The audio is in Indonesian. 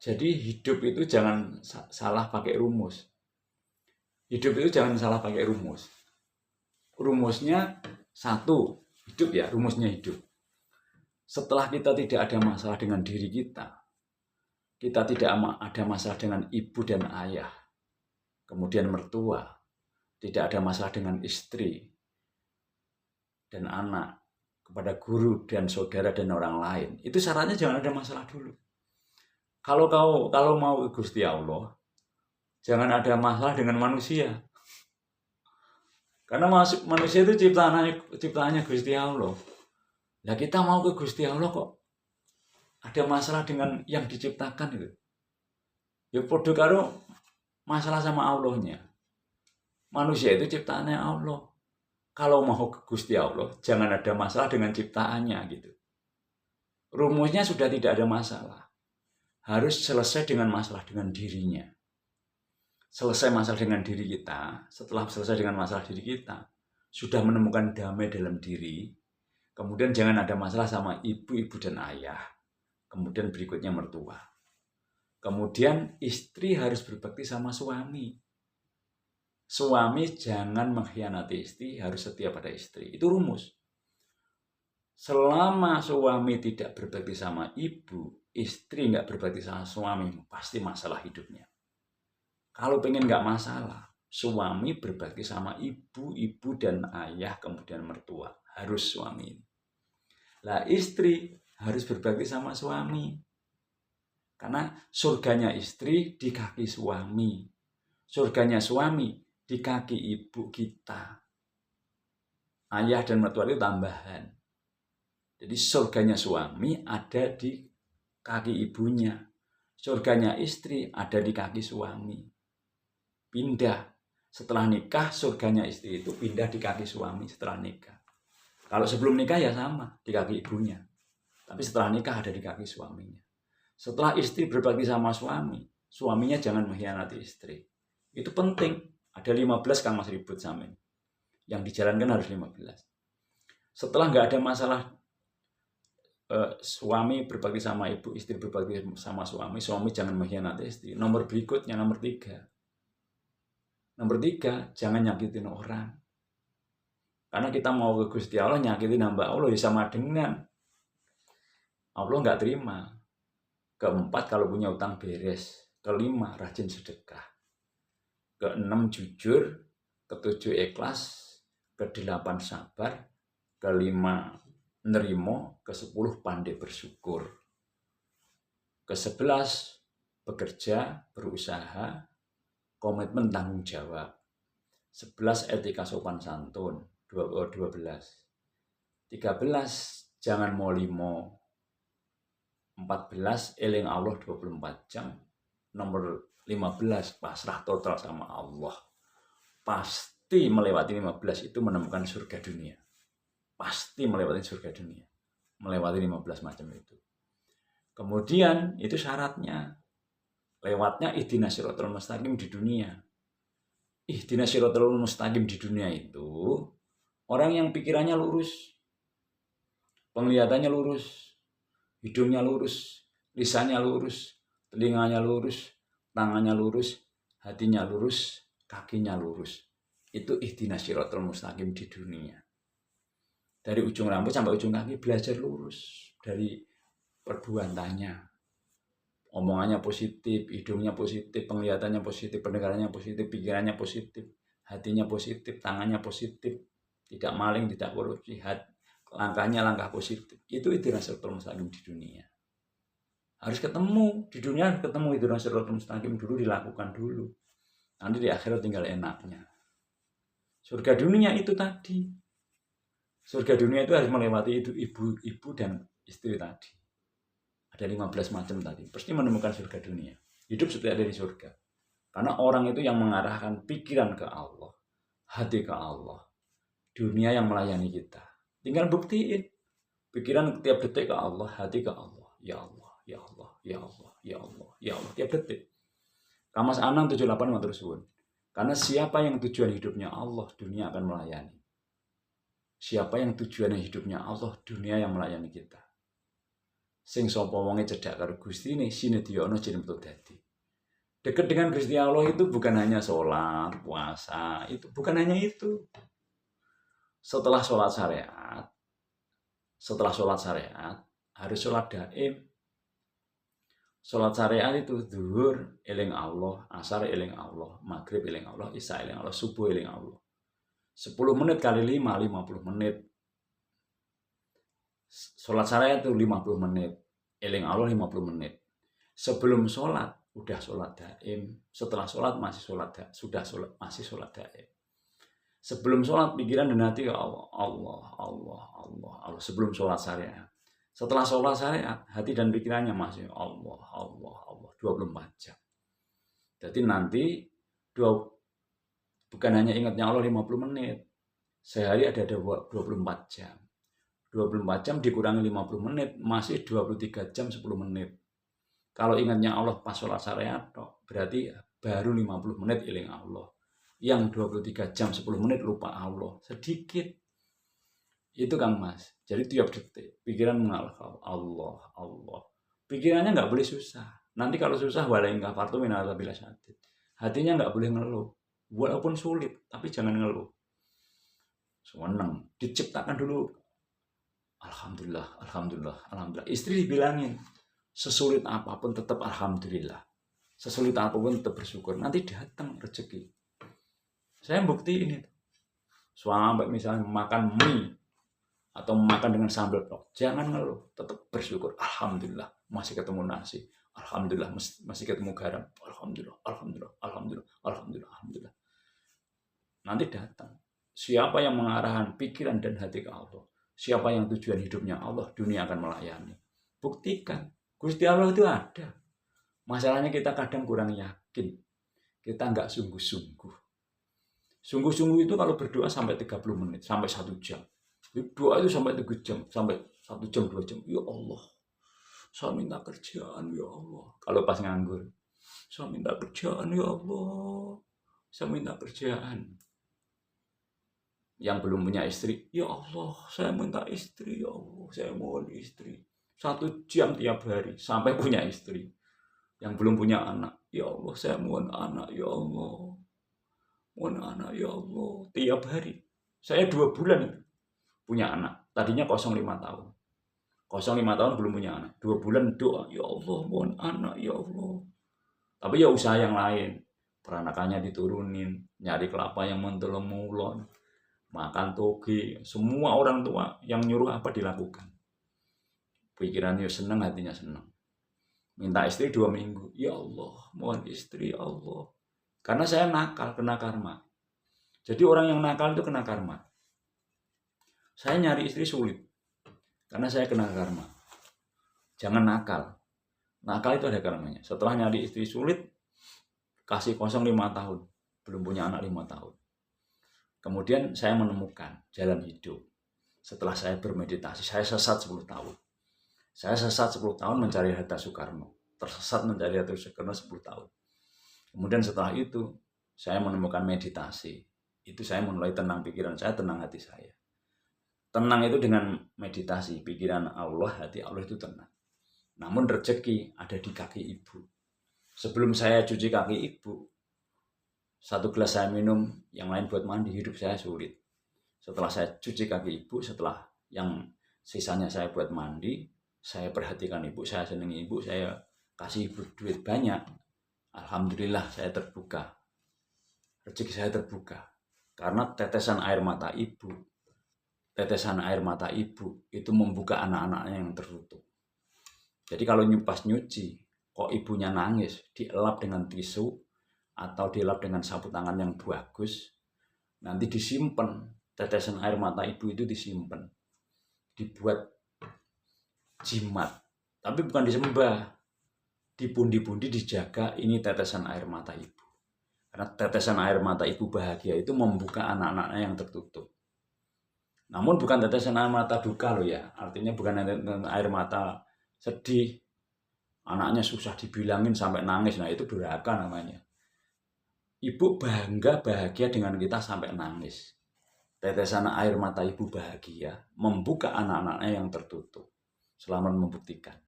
Jadi hidup itu jangan salah pakai rumus. Hidup itu jangan salah pakai rumus. Rumusnya satu, hidup ya, rumusnya hidup. Setelah kita tidak ada masalah dengan diri kita tidak ada masalah dengan ibu dan ayah, kemudian mertua, tidak ada masalah dengan istri dan anak, kepada guru dan saudara dan orang lain. Itu syaratnya jangan ada masalah dulu. Kalau mau Gusti Allah, jangan ada masalah dengan manusia. Karena manusia itu ciptaannya Gusti Allah. Nah kita mau ke Gusti Allah kok ada masalah dengan yang diciptakan itu. Ya podo karo masalah sama Allahnya. Manusia itu ciptaannya Allah. Kalau mau ke Gusti Allah, jangan ada masalah dengan ciptaannya gitu. Rumusnya sudah tidak ada masalah. Harus selesai dengan masalah dengan dirinya. Selesai masalah dengan diri kita, setelah selesai dengan masalah diri kita, sudah menemukan damai dalam diri, kemudian jangan ada masalah sama ibu dan ayah, kemudian berikutnya mertua. Kemudian istri harus berbakti sama suami. Suami jangan mengkhianati istri, harus setia pada istri. Itu rumus. Selama suami tidak berbakti sama ibu, istri nggak berbakti sama suami, pasti masalah hidupnya. Kalau pengen nggak masalah, suami berbakti sama ibu dan ayah, kemudian mertua. Harus suami. Lah istri harus berbakti sama suami. Karena surganya istri di kaki suami. Surganya suami di kaki ibu kita. Ayah dan mertua itu tambahan. Jadi surganya suami ada di kaki ibunya. Surganya istri ada di kaki suami. Pindah. Setelah nikah, surganya istri itu pindah di kaki suami setelah nikah. Kalau sebelum nikah ya sama, di kaki ibunya. Tapi setelah nikah ada di kaki suaminya. Setelah istri berbakti sama suami, suaminya jangan mengkhianati istri. Itu penting. Ada 15 Kang Mas ribut samin. Yang dijalankan harus 15. Setelah nggak ada masalah suami berbakti sama ibu, istri berbakti sama suami jangan mengkhianati istri. Nomor berikutnya, nomor 3. Nomor 3, jangan nyakitin orang. Karena kita mau ke Gusti Allah, nyakitin hamba Allah ya sama dengan Allah nggak terima. Keempat, kalau punya utang beres. Kelima, rajin sedekah. Keenam, jujur. Ketujuh, ikhlas. Kedelapan, sabar. Kelima, nerimo. Ke-10, pandai bersyukur. Ke-11, bekerja, berusaha, komitmen tanggung jawab. 11, etika sopan santun. 12. 13, jangan molimo. 14, eling Allah 24 jam. Nomor 15, pasrah total sama Allah. Pasti melewati 15 itu menemukan surga dunia. Pasti melewati surga dunia. Melewati 15 macam itu. Kemudian itu syaratnya. Lewatnya ihdinas siratal mustaqim di dunia. Ihdinas siratal mustaqim di dunia itu orang yang pikirannya lurus, penglihatannya lurus, hidungnya lurus, lisannya lurus, telinganya lurus, tangannya lurus, hatinya lurus, kakinya lurus. Itu ihdinas siratal mustaqim di dunia. Dari ujung rambut sampai ujung kaki belajar lurus. Dari perbuatannya, omongannya positif, hidungnya positif, penglihatannya positif, pendengarannya positif, pikirannya positif, hatinya positif, tangannya positif, tidak maling, tidak korupsi, langkahnya langkah positif. Itu ihdinas siratal mustaqim di dunia. Harus ketemu di dunia, ketemu ihdinas siratal mustaqim dulu, dilakukan dulu. Nanti di akhirat tinggal enaknya. Surga dunia itu tadi. Surga dunia itu harus melewati itu ibu dan istri tadi. Ada 15 macam tadi. Pasti menemukan surga dunia. Hidup seperti ada di surga. Karena orang itu yang mengarahkan pikiran ke Allah, hati ke Allah, dunia yang melayani kita. Tinggal buktiin. Pikiran tiap detik ke Allah, hati ke Allah. Ya Allah, ya Allah, ya Allah, ya Allah, ya Allah. Tiap detik. Kamas Anam 78 matur suwun. Karena siapa yang tujuan hidupnya Allah, dunia akan melayani. Siapa yang tujuannya hidupnya Allah, dunia yang melayani kita. Sing sapa wonge cedhak karo Gustine sinedya ana jeneng metu dadi. Dekat dengan Gusti Allah itu bukan hanya sholat, puasa, itu bukan hanya itu. Setelah sholat syariat harus sholat daim. Sholat syariat itu zuhur eling Allah, asar eling Allah, maghrib eling Allah, isya eling Allah, subuh eling Allah. 10 menit kali 5, 50 menit. Sholat syariat itu 50 menit, eling Allah 50 menit. Sebelum sholat udah sholat daim, setelah sholat masih sholat daim, masih sholat daim. Sebelum sholat pikiran dan hati Allah, Allah, Allah, Allah, Allah. Sebelum sholat syariat. Setelah sholat syariat, hati dan pikirannya masih Allah, Allah, Allah, 24 jam. Jadi nanti bukan hanya ingatnya Allah 50 menit. Sehari ada 24 jam. 24 jam dikurangi 50 menit, masih 23 jam 10 menit. Kalau ingatnya Allah pas sholat syariat, berarti baru 50 menit iling Allah. Yang 23 jam 10 menit lupa Allah. Sedikit. Itu Kang Mas. Jadi tiap detik pikiran mengalah Allah, Allah. Pikirannya nggak boleh susah. Nanti kalau susah walain kafartu min adzabil syadid. Hatinya nggak boleh ngeluh. Walaupun sulit, tapi jangan ngeluh. Seneng. Diciptakan dulu. Alhamdulillah, alhamdulillah, alhamdulillah. Istri dibilangin, sesulit apapun tetap alhamdulillah. Sesulit apapun tetap bersyukur. Nanti datang rezeki. Saya bukti ini. Sampai misalnya makan mie atau makan dengan sambal tok, jangan ngeluh, tetap bersyukur. Alhamdulillah masih ketemu nasi, alhamdulillah masih ketemu garam, alhamdulillah, alhamdulillah, alhamdulillah, alhamdulillah, alhamdulillah. Nanti datang. Siapa yang mengarahkan pikiran dan hati ke Allah, siapa yang tujuan hidupnya Allah, dunia akan melayani. Buktikan, Gusti Allah itu ada. Masalahnya kita kadang kurang yakin, kita nggak sungguh-sungguh. Sungguh-sungguh itu kalau berdoa sampai 30 menit, sampai 1 jam. Doa itu sampai 3 jam, sampai 1 jam, 2 jam. Ya Allah, saya minta kerjaan, ya Allah. Kalau pas nganggur, saya minta kerjaan, ya Allah. Saya minta kerjaan. Yang belum punya istri, ya Allah, saya minta istri, ya Allah. Saya mohon istri. 1 jam tiap hari, sampai punya istri. Yang belum punya anak, ya Allah, saya mohon anak, ya Allah. Mohon anak, ya Allah. Tiap hari. Saya 2 bulan itu punya anak. Tadinya 05 tahun. 05 tahun belum punya anak. 2 bulan doa, ya Allah, mohon anak, ya Allah. Tapi ya usaha yang lain. Peranakannya diturunin, nyari kelapa yang mentelem-mulon, makan toge. Semua orang tua yang nyuruh apa dilakukan. Pikirannya senang, hatinya senang. Minta istri 2 minggu. Ya Allah, mohon istri, ya Allah. Karena saya nakal, kena karma. Jadi orang yang nakal itu kena karma. Saya nyari istri sulit, karena saya kena karma. Jangan nakal. Nakal itu ada karmanya. Setelah nyari istri sulit, kasih kosong 5 tahun. Belum punya anak 5 tahun. Kemudian saya menemukan jalan hidup. Setelah saya bermeditasi, saya sesat 10 tahun. Saya sesat 10 tahun mencari Hatta Soekarno. Tersesat mencari Hatta Soekarno 10 tahun. Kemudian setelah itu, saya menemukan meditasi. Itu saya mulai tenang pikiran saya, tenang hati saya. Tenang itu dengan meditasi, pikiran Allah, hati Allah itu tenang. Namun rezeki ada di kaki ibu. Sebelum saya cuci kaki ibu, 1 gelas saya minum, yang lain buat mandi, hidup saya sulit. Setelah saya cuci kaki ibu, setelah yang sisanya saya buat mandi, saya perhatikan ibu, saya senangi ibu, saya kasih ibu duit banyak. Alhamdulillah saya terbuka. Rezeki saya terbuka. Karena tetesan air mata ibu itu membuka anak-anaknya yang tertutup. Jadi kalau pas nyuci, kok ibunya nangis, dielap dengan tisu atau dielap dengan sapu tangan yang bagus, nanti disimpan. Tetesan air mata ibu itu disimpan. Dibuat jimat. Tapi bukan disembah. Di pundi-pundi dijaga, ini tetesan air mata ibu. Karena tetesan air mata ibu bahagia itu membuka anak-anaknya yang tertutup. Namun bukan tetesan air mata duka loh ya. Artinya bukan air mata sedih. Anaknya susah dibilangin sampai nangis. Nah itu durhaka namanya. Ibu bangga bahagia dengan kita sampai nangis. Tetesan air mata ibu bahagia membuka anak-anaknya yang tertutup. Selamat membuktikan.